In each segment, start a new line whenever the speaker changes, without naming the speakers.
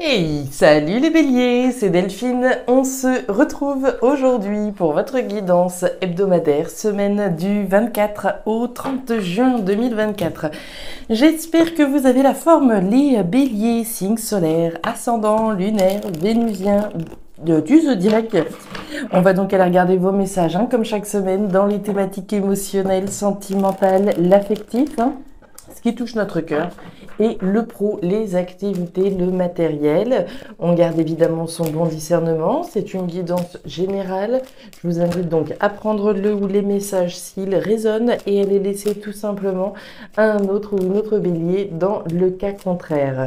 Hey, salut les béliers, c'est Delphine. On se retrouve aujourd'hui pour votre guidance hebdomadaire, semaine du 24 au 30 juin 2024. J'espère que vous avez la forme, les béliers, signes solaires, ascendant, lunaire, vénusien, du zodiaque. On va donc aller regarder vos messages, comme chaque semaine, dans les thématiques émotionnelles, sentimentales, l'affectif, ce qui touche notre cœur, et le pro, les activités, le matériel. On garde évidemment son bon discernement. C'est une guidance générale. Je vous invite donc à prendre le ou les messages s'ils résonnent et à les laisser tout simplement à un autre ou une autre bélier dans le cas contraire.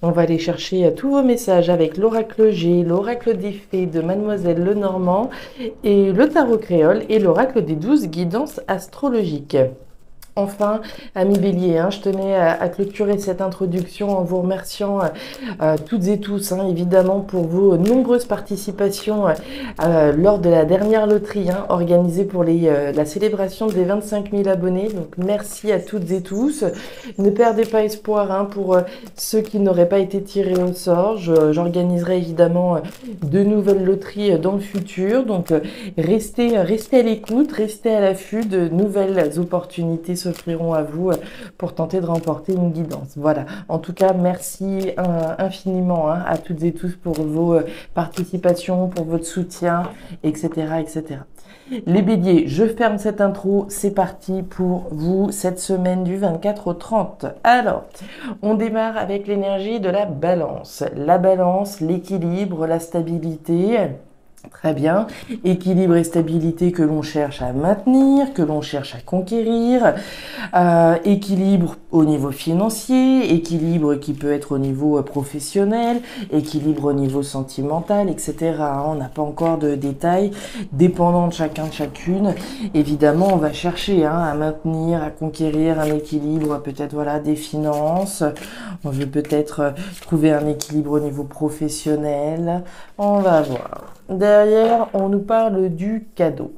On va aller chercher tous vos messages avec l'oracle G, l'oracle des fées de Mademoiselle Lenormand et le tarot créole et l'oracle des 12 guidances astrologiques. Enfin, amis béliers, je tenais à clôturer cette introduction en vous remerciant toutes et tous, évidemment, pour vos nombreuses participations lors de la dernière loterie organisée pour la célébration des 25 000 abonnés. Donc, merci à toutes et tous. Ne perdez pas espoir pour ceux qui n'auraient pas été tirés au sort. J'organiserai évidemment de nouvelles loteries dans le futur. Donc, restez à l'écoute, restez à l'affût de nouvelles opportunités s'offriront à vous pour tenter de remporter une guidance. Voilà. En tout cas, merci infiniment à toutes et tous pour vos participations, pour votre soutien, etc., etc. Les béliers, je ferme cette intro. C'est parti pour vous cette semaine du 24 au 30. Alors, on démarre avec l'énergie de la balance. La balance, l'équilibre, la stabilité. Très bien. Équilibre et stabilité que l'on cherche à maintenir, que l'on cherche à conquérir. Équilibre au niveau financier, équilibre qui peut être au niveau professionnel, équilibre au niveau sentimental, etc. On n'a pas encore de détails dépendant de chacun, de chacune. Évidemment, on va chercher à maintenir, à conquérir un équilibre, peut-être des finances. On veut peut-être trouver un équilibre au niveau professionnel. On va voir. Derrière, on nous parle du cadeau.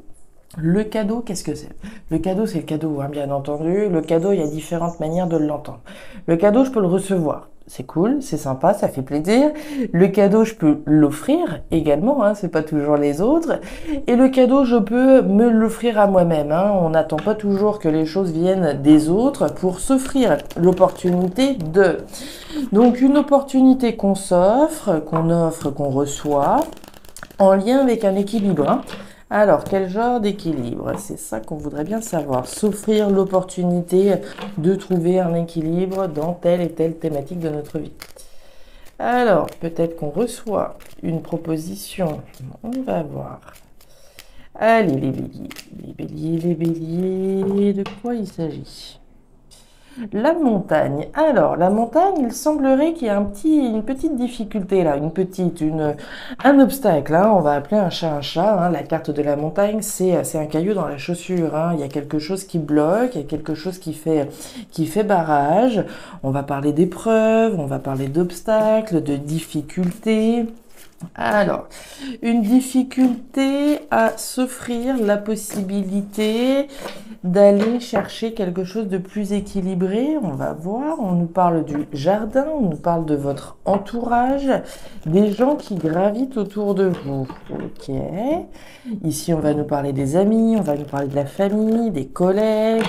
Le cadeau, qu'est-ce que c'est? Le cadeau, c'est le cadeau, bien entendu. Le cadeau, il y a différentes manières de l'entendre. Le cadeau, je peux le recevoir. C'est cool, c'est sympa, ça fait plaisir. Le cadeau, je peux l'offrir également, c'est pas toujours les autres. Et le cadeau, je peux me l'offrir à moi-même. On n'attend pas toujours que les choses viennent des autres pour s'offrir l'opportunité de. Donc, une opportunité qu'on s'offre, qu'on offre, qu'on reçoit, en lien avec un équilibre. Alors, quel genre d'équilibre? C'est ça qu'on voudrait bien savoir. S'offrir l'opportunité de trouver un équilibre dans telle et telle thématique de notre vie. Alors, peut-être qu'on reçoit une proposition. On va voir. Allez, les béliers. Les béliers, les béliers. De quoi il s'agit? La montagne. Alors, la montagne, il semblerait qu'il y a une petite difficulté là, un obstacle. On va appeler un chat un chat. La carte de la montagne, c'est un caillou dans la chaussure. Il y a quelque chose qui bloque, il y a quelque chose qui fait barrage. On va parler d'épreuves, on va parler d'obstacles, de difficultés. Alors, une difficulté à s'offrir la possibilité d'aller chercher quelque chose de plus équilibré. On va voir, on nous parle du jardin, on nous parle de votre entourage, des gens qui gravitent autour de vous. Ok. Ici, on va nous parler des amis, on va nous parler de la famille, des collègues,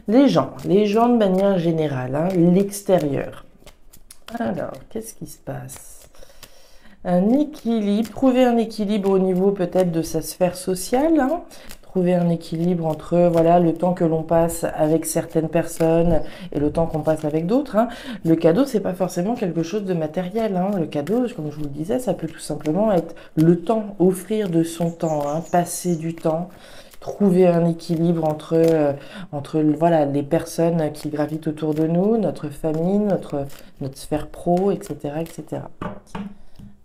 les gens de manière générale, l'extérieur. Alors, qu'est-ce qui se passe? Un équilibre, trouver un équilibre au niveau peut-être de sa sphère sociale, trouver un équilibre entre le temps que l'on passe avec certaines personnes et le temps qu'on passe avec d'autres. Le cadeau, c'est pas forcément quelque chose de matériel. Le cadeau, comme je vous le disais, ça peut tout simplement être le temps, offrir de son temps, passer du temps. Trouver un équilibre entre les personnes qui gravitent autour de nous, notre famille, notre sphère pro, etc., etc.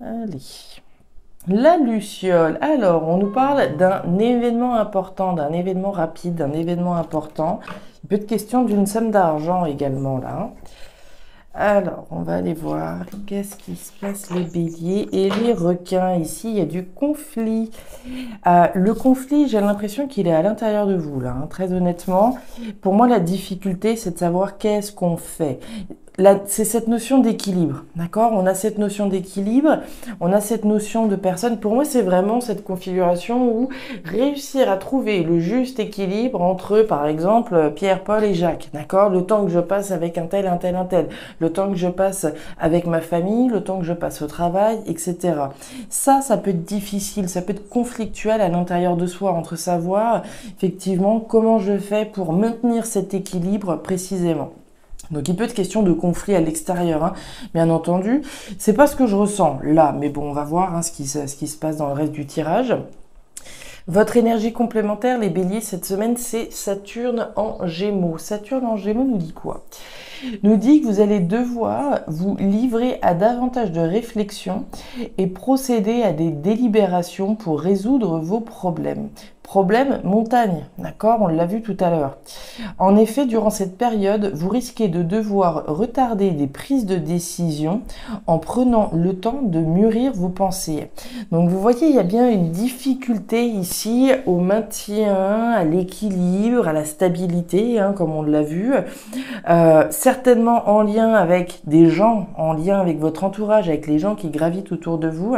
Allez. La luciole. Alors, on nous parle d'un événement important, d'un événement rapide, d'un événement important. Il peut être question d'une somme d'argent également là. Alors, on va aller voir qu'est-ce qui se passe les béliers et les requins. Ici, il y a du conflit. Le conflit, j'ai l'impression qu'il est à l'intérieur de vous, là, très honnêtement. Pour moi, la difficulté, c'est de savoir qu'est-ce qu'on fait. c'est cette notion d'équilibre, d'accord? On a cette notion d'équilibre, on a cette notion de personne. Pour moi, c'est vraiment cette configuration où réussir à trouver le juste équilibre entre, par exemple, Pierre, Paul et Jacques, d'accord? Le temps que je passe avec un tel, un tel, un tel, le temps que je passe avec ma famille, le temps que je passe au travail, etc. Ça peut être difficile, ça peut être conflictuel à l'intérieur de soi, entre savoir, effectivement, comment je fais pour maintenir cet équilibre précisément. Donc il peut être question de conflit à l'extérieur, hein. Bien entendu. C'est pas ce que je ressens là, mais bon, on va voir hein, ce qui se passe dans le reste du tirage. Votre énergie complémentaire, les béliers, cette semaine, c'est Saturne en Gémeaux. Saturne en Gémeaux nous dit quoi? Nous dit que vous allez devoir vous livrer à davantage de réflexion et procéder à des délibérations pour résoudre vos problèmes. Problème montagne, d'accord? On l'a vu tout à l'heure. En effet, durant cette période, vous risquez de devoir retarder des prises de décision en prenant le temps de mûrir vos pensées. Donc vous voyez, il y a bien une difficulté ici au maintien, à l'équilibre, à la stabilité, hein, comme on l'a vu. Certainement en lien avec des gens, en lien avec votre entourage, avec les gens qui gravitent autour de vous.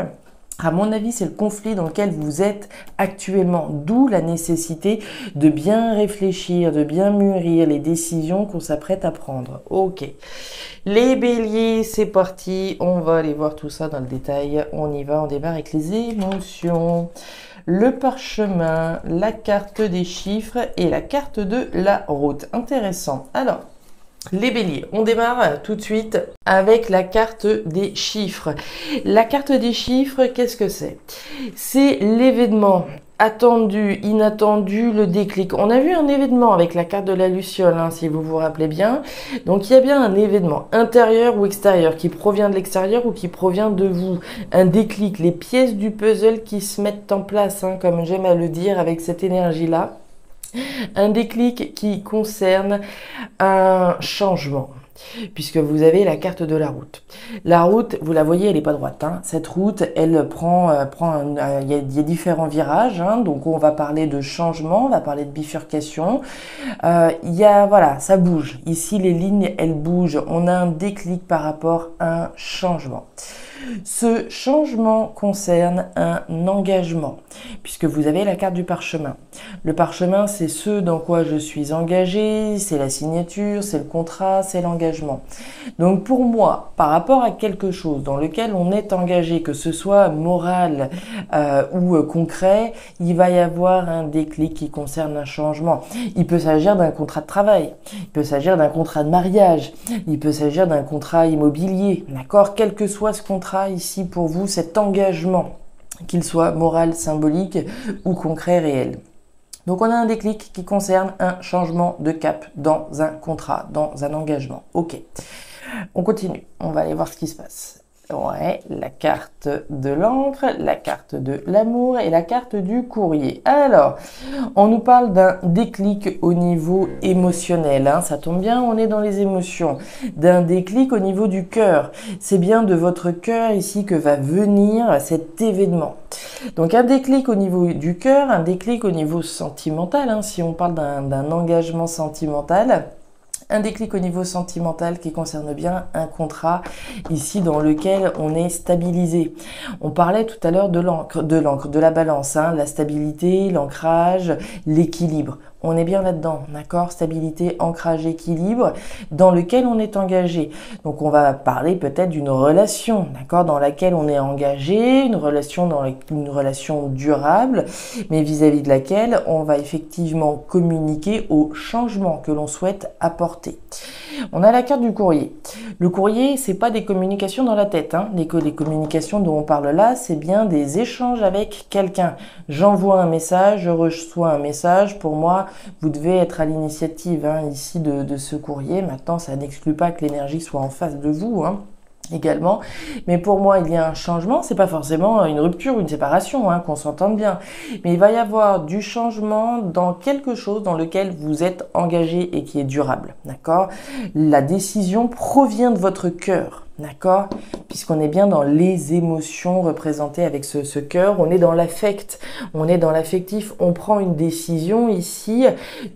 À mon avis, c'est le conflit dans lequel vous êtes actuellement, d'où la nécessité de bien réfléchir, de bien mûrir les décisions qu'on s'apprête à prendre. Ok. Les béliers, c'est parti. On va aller voir tout ça dans le détail. On y va, on démarre avec les émotions. Le parchemin, la carte des chiffres et la carte de la route. Intéressant. Alors, les béliers, on démarre tout de suite avec la carte des chiffres. La carte des chiffres, qu'est-ce que c'est? C'est l'événement attendu, inattendu, le déclic. On a vu un événement avec la carte de la Luciole, hein, si vous vous rappelez bien. Donc il y a bien un événement intérieur ou extérieur, qui provient de l'extérieur ou qui provient de vous. Un déclic, les pièces du puzzle qui se mettent en place, hein, comme j'aime à le dire, avec cette énergie-là. Un déclic qui concerne un changement, puisque vous avez la carte de la route. La route, vous la voyez, elle n'est pas droite, hein. Cette route, elle il y a différents virages, hein. Donc on va parler de changement, on va parler de bifurcation. Voilà, ça bouge. Ici, les lignes, elles bougent. On a un déclic par rapport à un changement. Ce changement concerne un engagement, puisque vous avez la carte du parchemin. Le parchemin, c'est ce dans quoi je suis engagé, c'est la signature, c'est le contrat, c'est l'engagement. Donc pour moi, par rapport à quelque chose dans lequel on est engagé, que ce soit moral ou concret, il va y avoir un déclic qui concerne un changement. Il peut s'agir d'un contrat de travail, il peut s'agir d'un contrat de mariage, il peut s'agir d'un contrat immobilier, d'accord? Quel que soit ce contrat ici pour vous, cet engagement, qu'il soit moral, symbolique ou concret, réel. Donc on a un déclic qui concerne un changement de cap dans un contrat, dans un engagement. Ok, on continue, on va aller voir ce qui se passe. Ouais, la carte de l'encre, la carte de l'amour et la carte du courrier. Alors, on nous parle d'un déclic au niveau émotionnel, hein, ça tombe bien, on est dans les émotions. D'un déclic au niveau du cœur. C'est bien de votre cœur ici que va venir cet événement. Donc un déclic au niveau du cœur, un déclic au niveau sentimental, hein, si on parle d'un engagement sentimental. Un déclic au niveau sentimental qui concerne bien un contrat ici dans lequel on est stabilisé. On parlait tout à l'heure de l'encre, de la balance, hein, la stabilité, l'ancrage, l'équilibre. On est bien là-dedans, d'accord? Stabilité, ancrage, équilibre, dans lequel on est engagé. Donc on va parler peut-être d'une relation, d'accord? Dans laquelle on est engagé, une relation durable, mais vis-à-vis de laquelle on va effectivement communiquer au changement que l'on souhaite apporter. On a la carte du courrier. Le courrier, c'est pas des communications dans la tête, hein. Les communications dont on parle là, c'est bien des échanges avec quelqu'un. J'envoie un message, je reçois un message. Pour moi, vous devez être à l'initiative, hein, ici de ce courrier. Maintenant, ça n'exclut pas que l'énergie soit en face de vous, hein, également. Mais pour moi, il y a un changement. C'est pas forcément une rupture ou une séparation, hein, qu'on s'entende bien. Mais il va y avoir du changement dans quelque chose dans lequel vous êtes engagé et qui est durable, d'accord? La décision provient de votre cœur, d'accord? puisqu'on est bien dans les émotions représentées avec ce cœur, on est dans l'affect, on est dans l'affectif, on prend une décision ici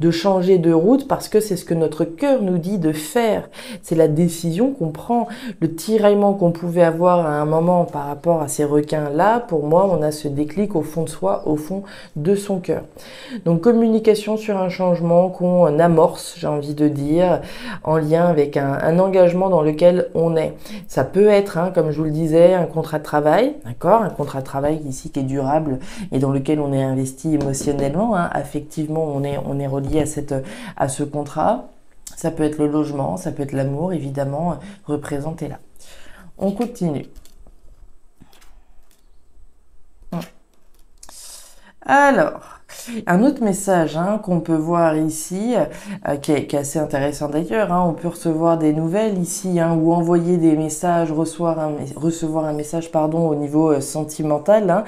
de changer de route parce que c'est ce que notre cœur nous dit de faire. C'est la décision qu'on prend, le tiraillement qu'on pouvait avoir à un moment par rapport à ces requins-là. Pour moi, on a ce déclic au fond de soi, au fond de son cœur. Donc, communication sur un changement qu'on amorce, j'ai envie de dire, en lien avec un engagement dans lequel on est. Ça peut être, hein, comme je vous le disais, un contrat de travail, d'accord, un contrat de travail ici qui est durable et dans lequel on est investi émotionnellement, hein, affectivement, on est relié à ce contrat. Ça peut être le logement, ça peut être l'amour, évidemment, représenté là. On continue. Alors, un autre message, hein, qu'on peut voir ici, qui est assez intéressant d'ailleurs, hein, on peut recevoir des nouvelles ici, hein, ou envoyer des messages, recevoir un message pardon, au niveau sentimental, hein,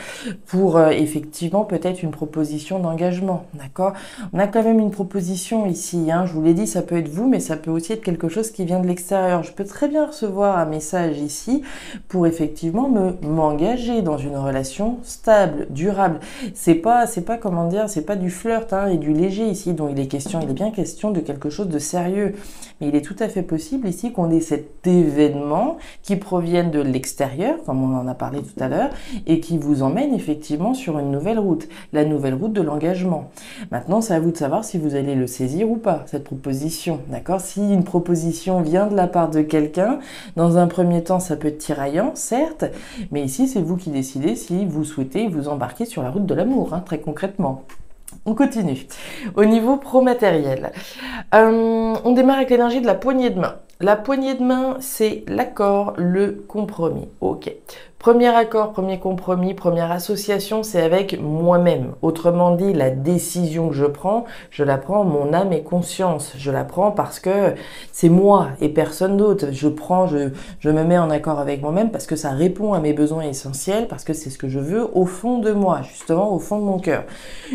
pour effectivement peut-être une proposition d'engagement, d'accord? On a quand même une proposition ici, hein, je vous l'ai dit, ça peut être vous, mais ça peut aussi être quelque chose qui vient de l'extérieur. Je peux très bien recevoir un message ici pour effectivement m'engager dans une relation stable, durable. C'est pas comment dire, c'est pas du flirt, hein, et du léger ici dont il est question. Il est bien question de quelque chose de sérieux. Mais il est tout à fait possible ici qu'on ait cet événement qui provienne de l'extérieur, comme on en a parlé tout à l'heure, et qui vous emmène effectivement sur une nouvelle route, la nouvelle route de l'engagement. Maintenant, c'est à vous de savoir si vous allez le saisir ou pas, cette proposition, d'accord? Si une proposition vient de la part de quelqu'un, dans un premier temps, ça peut être tiraillant, certes, mais ici, c'est vous qui décidez si vous souhaitez vous embarquer sur la route de l'amour, hein, très concrètement. On continue. Au niveau pro-matériel, on démarre avec l'énergie de la poignée de main. La poignée de main, c'est l'accord, le compromis. Ok. Premier accord, premier compromis, première association, c'est avec moi-même. Autrement dit, la décision que je la prends mon âme et conscience. Je la prends parce que c'est moi et personne d'autre. Je me mets en accord avec moi-même parce que ça répond à mes besoins essentiels, parce que c'est ce que je veux au fond de moi, justement au fond de mon cœur.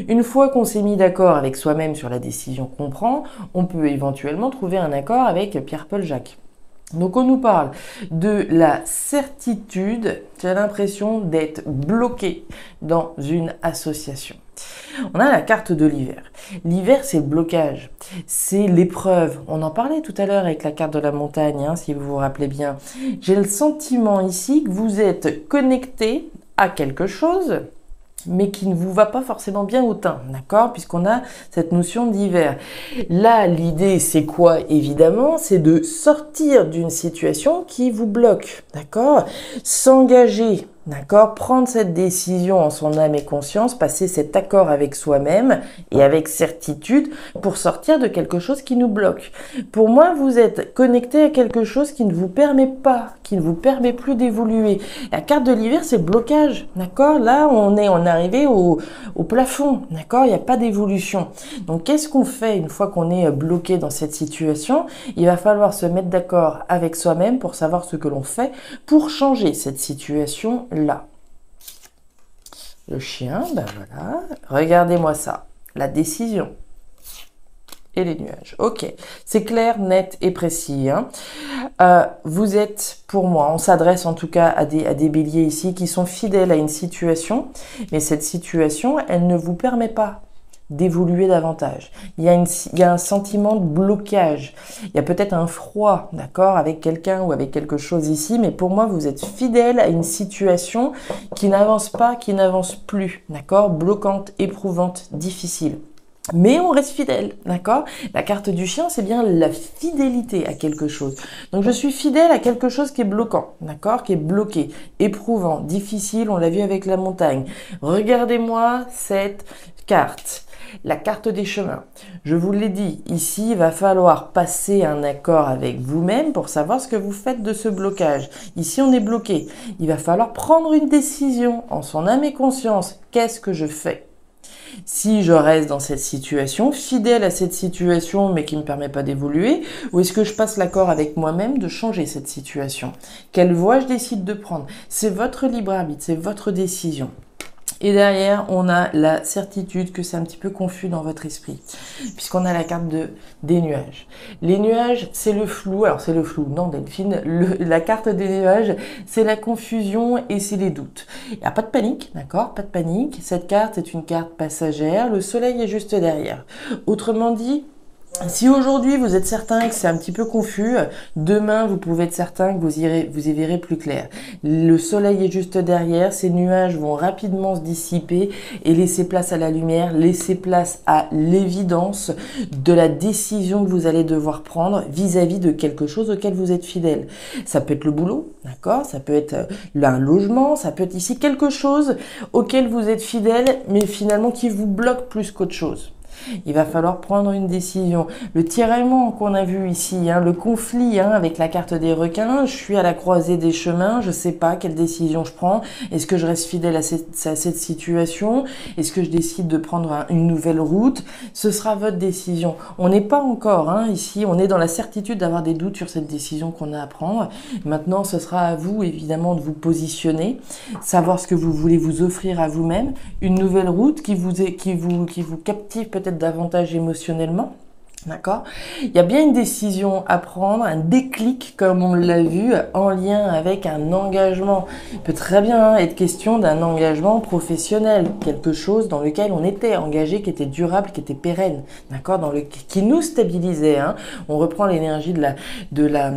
Une fois qu'on s'est mis d'accord avec soi-même sur la décision qu'on prend, on peut éventuellement trouver un accord avec Pierre-Paul Jacques. Donc on nous parle de la certitude, j'ai l'impression d'être bloqué dans une association. On a la carte de l'hiver. L'hiver, c'est le blocage, c'est l'épreuve. On en parlait tout à l'heure avec la carte de la montagne, hein, si vous vous rappelez bien. J'ai le sentiment ici que vous êtes connecté à quelque chose, mais qui ne vous va pas forcément bien au teint, d'accord? Puisqu'on a cette notion d'hiver. Là, l'idée, c'est quoi? Évidemment, c'est de sortir d'une situation qui vous bloque, d'accord? S'engager, d'accord? Prendre cette décision en son âme et conscience, passer cet accord avec soi-même et avec certitude pour sortir de quelque chose qui nous bloque. Pour moi, vous êtes connecté à quelque chose qui ne vous permet pas, qui ne vous permet plus d'évoluer. La carte de l'hiver, c'est le blocage, d'accord? Là, on est arrivé au plafond, d'accord? Il n'y a pas d'évolution. Donc, qu'est-ce qu'on fait une fois qu'on est bloqué dans cette situation? Il va falloir se mettre d'accord avec soi-même pour savoir ce que l'on fait pour changer cette situation-là. Le chien, ben voilà, regardez-moi ça, la décision. Et les nuages. Ok, c'est clair, net et précis. Hein. Vous êtes, pour moi, on s'adresse en tout cas à des béliers ici qui sont fidèles à une situation, mais cette situation, elle ne vous permet pas d'évoluer davantage. Il y a un sentiment de blocage. Il y a peut-être un froid, d'accord, avec quelqu'un ou avec quelque chose ici, mais pour moi, vous êtes fidèle à une situation qui n'avance pas, qui n'avance plus, d'accord, bloquante, éprouvante, difficile. Mais on reste fidèle, d'accord? La carte du chien, c'est bien la fidélité à quelque chose. Donc, je suis fidèle à quelque chose qui est bloquant, d'accord? Qui est bloqué, éprouvant, difficile, on l'a vu avec la montagne. Regardez-moi cette carte, la carte des chemins. Je vous l'ai dit, ici, il va falloir passer un accord avec vous-même pour savoir ce que vous faites de ce blocage. Ici, on est bloqué. Il va falloir prendre une décision en son âme et conscience. Qu'est-ce que je fais? Si je reste dans cette situation, fidèle à cette situation, mais qui ne me permet pas d'évoluer, ou est-ce que je passe l'accord avec moi-même de changer cette situation? Quelle voie je décide de prendre? C'est votre libre arbitre, c'est votre décision. Et derrière, on a la certitude que c'est un petit peu confus dans votre esprit, puisqu'on a la carte des nuages. Les nuages, c'est le flou. Alors, c'est le flou, non, Delphine. La carte des nuages, c'est la confusion et c'est les doutes. Il n'y a pas de panique, d'accord? Pas de panique. Cette carte est une carte passagère. Le soleil est juste derrière. Autrement dit, si aujourd'hui vous êtes certain que c'est un petit peu confus, demain vous pouvez être certain que vous y verrez plus clair. Le soleil est juste derrière, ces nuages vont rapidement se dissiper et laisser place à la lumière, laisser place à l'évidence de la décision que vous allez devoir prendre vis-à-vis de quelque chose auquel vous êtes fidèle. Ça peut être le boulot, d'accord? Ça peut être un logement, ça peut être ici quelque chose auquel vous êtes fidèle, mais finalement qui vous bloque plus qu'autre chose. Il va falloir prendre une décision. Le tiraillement qu'on a vu ici, le conflit avec la carte des requins, je suis à la croisée des chemins, je ne sais pas quelle décision je prends. Est-ce que je reste fidèle à cette situation? Est-ce que je décide de prendre une nouvelle route? Ce sera votre décision. On n'est pas encore ici, on est dans la certitude d'avoir des doutes sur cette décision qu'on a à prendre. Maintenant, ce sera à vous évidemment de vous positionner, savoir ce que vous voulez vous offrir à vous-même, une nouvelle route qui vous captive peut-être davantage émotionnellement. D'accord? Il y a bien une décision à prendre, un déclic comme on l'a vu, en lien avec un engagement. Il peut très bien être question d'un engagement professionnel, quelque chose dans lequel on était engagé, qui était durable, qui était pérenne, d'accord? Qui nous stabilisait. On reprend l'énergie de la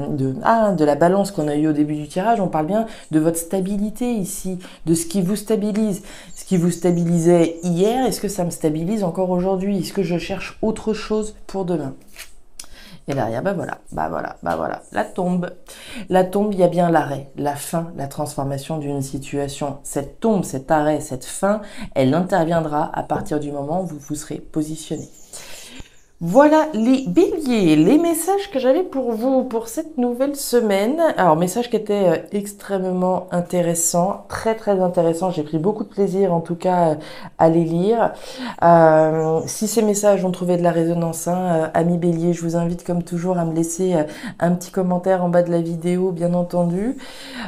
balance qu'on a eue au début du tirage. On parle bien de votre stabilité ici, de ce qui vous stabilise. Ce qui vous stabilisait hier, est-ce que ça me stabilise encore aujourd'hui? Est-ce que je cherche autre chose pour demain? Et derrière, voilà, la tombe, il y a bien l'arrêt, la fin, la transformation d'une situation. Cette tombe, cet arrêt, cette fin, elle interviendra à partir du moment où vous vous serez positionné. Voilà les béliers, les messages que j'avais pour vous pour cette nouvelle semaine. Alors, message qui était extrêmement intéressant, très très intéressant. J'ai pris beaucoup de plaisir en tout cas à les lire. Si ces messages ont trouvé de la résonance, amis béliers, je vous invite comme toujours à me laisser un petit commentaire en bas de la vidéo, bien entendu.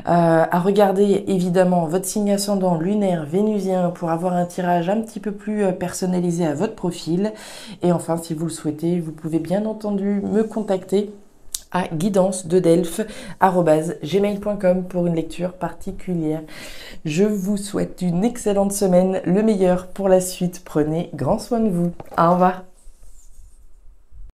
À regarder évidemment votre signe ascendant lunaire vénusien pour avoir un tirage un petit peu plus personnalisé à votre profil. Et enfin, si vous le souhaitez, vous pouvez bien entendu me contacter à guidance-de-delphes@gmail.com pour une lecture particulière. Je vous souhaite une excellente semaine, le meilleur pour la suite. Prenez grand soin de vous. Au revoir.